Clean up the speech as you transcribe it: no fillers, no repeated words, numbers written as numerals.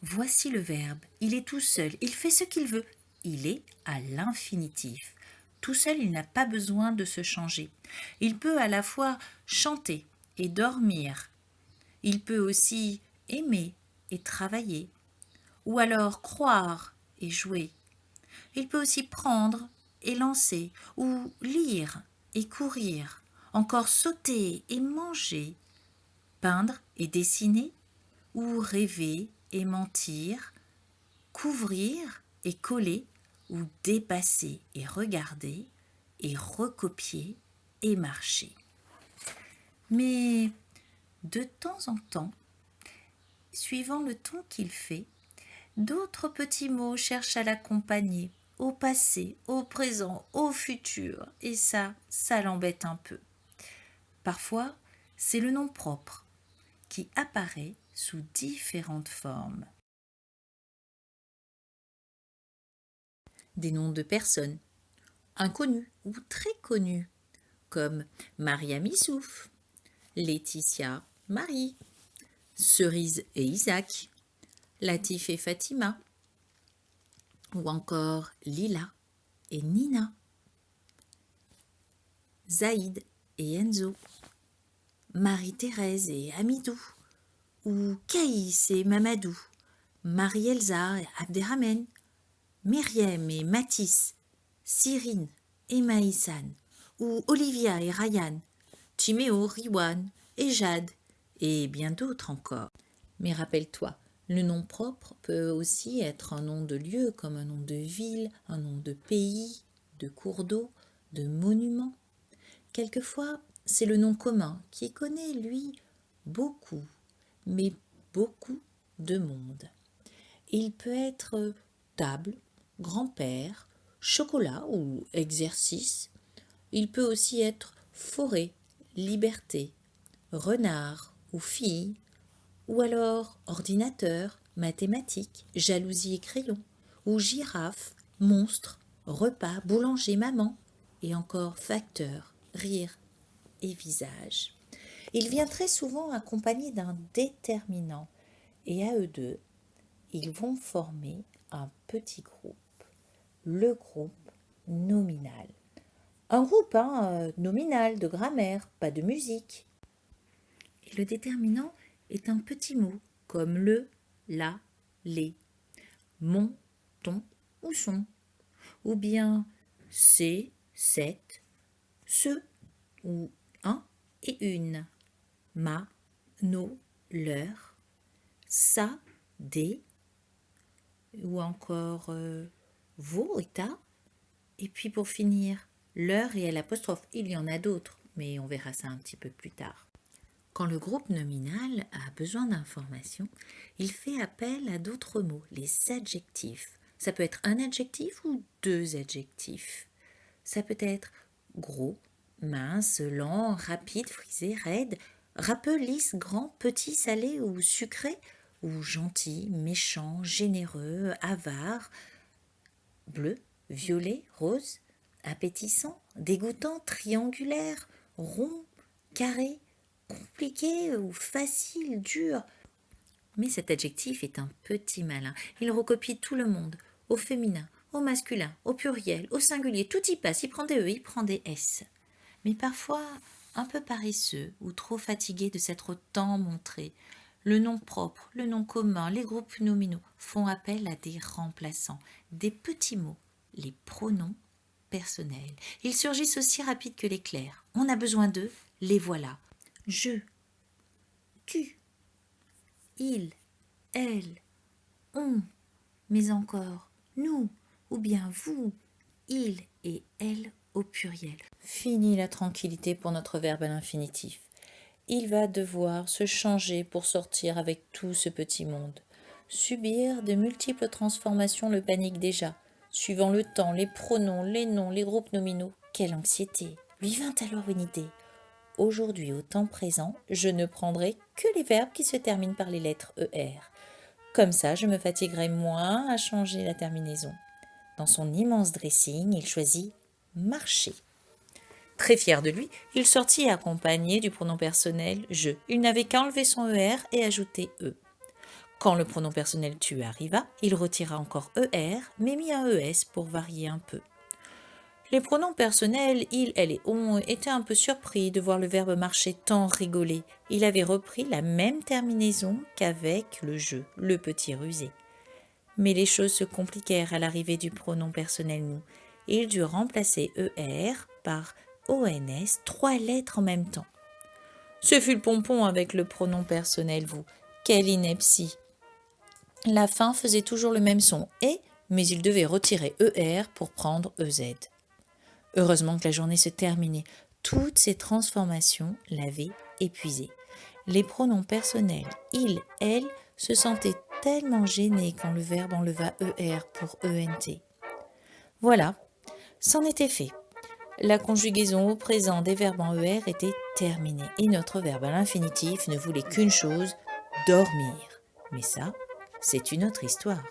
Voici le verbe. Il est tout seul, il fait ce qu'il veut. Il est à l'infinitif. Tout seul, il n'a pas besoin de se changer. Il peut à la fois chanter et dormir. Il peut aussi aimer et travailler. Ou alors croire et jouer. Il peut aussi prendre et lancer, ou lire et courir, encore sauter et manger, peindre et dessiner, ou rêver et mentir, couvrir et coller, ou dépasser et regarder, et recopier et marcher. Mais de temps en temps, suivant le ton qu'il fait, d'autres petits mots cherchent à l'accompagner, au passé, au présent, au futur, et ça l'embête un peu. Parfois, c'est le nom propre qui apparaît sous différentes formes. Des noms de personnes, inconnues ou très connues, comme Maria Missouf, Laetitia Marie, Cerise et Isaac, Latif et Fatima, ou encore Lila et Nina, Zaïd et Enzo, Marie-Thérèse et Amidou, ou Caïs et Mamadou, Marie-Elsa et Abderrahmène, Myriam et Mathis, Cyrine et Maïsan, ou Olivia et Ryan, Timéo, Riwan et Jade, et bien d'autres encore. Mais rappelle-toi, le nom propre peut aussi être un nom de lieu, comme un nom de ville, un nom de pays, de cours d'eau, de monument. Quelquefois, c'est le nom commun qui connaît, lui, beaucoup, mais beaucoup de monde. Il peut être table, grand-père, chocolat ou exercice. Il peut aussi être forêt, liberté, renard ou fille, ou alors ordinateur, mathématiques, jalousie et crayon, ou girafe, monstre, repas, boulanger, maman, et encore facteur, rire et visage. Il vient très souvent accompagné d'un déterminant, et à eux deux, ils vont former un petit groupe, le groupe nominal. Un groupe nominal de grammaire, pas de musique. Et le déterminant est un petit mot comme le, la, les, mon, ton ou son, ou bien c'est, cette, ce, ou un et une, ma, nos, leur, ça, des, ou encore vos et ta. Et puis pour finir, leur et à l'apostrophe. Il y en a d'autres, mais on verra ça un petit peu plus tard. Quand le groupe nominal a besoin d'informations, il fait appel à d'autres mots, les adjectifs. Ça peut être un adjectif ou deux adjectifs. Ça peut être gros, mince, lent, rapide, frisé, raide, râpeux, lisse, grand, petit, salé ou sucré, ou gentil, méchant, généreux, avare, bleu, violet, rose, appétissant, dégoûtant, triangulaire, rond, carré, compliqué ou facile, dur. Mais cet adjectif est un petit malin. Il recopie tout le monde, au féminin, au masculin, au pluriel, au singulier. Tout y passe, il prend des E, il prend des S. Mais parfois, un peu paresseux ou trop fatigué de s'être tant montré, le nom propre, le nom commun, les groupes nominaux font appel à des remplaçants, des petits mots, les pronoms personnels. Ils surgissent aussi rapides que l'éclair. On a besoin d'eux, les voilà. Je, tu, il, elle, on, mais encore nous, ou bien vous, il et elle au pluriel. Fini la tranquillité pour notre verbe à l'infinitif. Il va devoir se changer pour sortir avec tout ce petit monde. Subir de multiples transformations le panique déjà. Suivant le temps, les pronoms, les noms, les groupes nominaux. Quelle anxiété! Lui vint alors une idée. Aujourd'hui, au temps présent, je ne prendrai que les verbes qui se terminent par les lettres ER. Comme ça, je me fatiguerai moins à changer la terminaison. Dans son immense dressing, il choisit marcher. Très fier de lui, il sortit accompagné du pronom personnel je. Il n'avait qu'à enlever son ER et ajouter E. Quand le pronom personnel tu arriva, il retira encore ER, mais mit un ES pour varier un peu. Les pronoms personnels il, elle et on étaient un peu surpris de voir le verbe marcher tant rigoler. Il avait repris la même terminaison qu'avec le jeu, le petit rusé. Mais les choses se compliquèrent à l'arrivée du pronom personnel nous. Il dut remplacer ER par ONS, 3 lettres en même temps. Ce fut le pompon avec le pronom personnel vous. Quelle ineptie! La fin faisait toujours le même son et, mais il devait retirer ER pour prendre EZ. Heureusement que la journée se terminait. Toutes ces transformations l'avaient épuisé. Les pronoms personnels il, elle se sentaient tellement gênés quand le verbe enleva ER pour ENT. Voilà, c'en était fait. La conjugaison au présent des verbes en ER était terminée et notre verbe à l'infinitif ne voulait qu'une chose, dormir. Mais ça, c'est une autre histoire.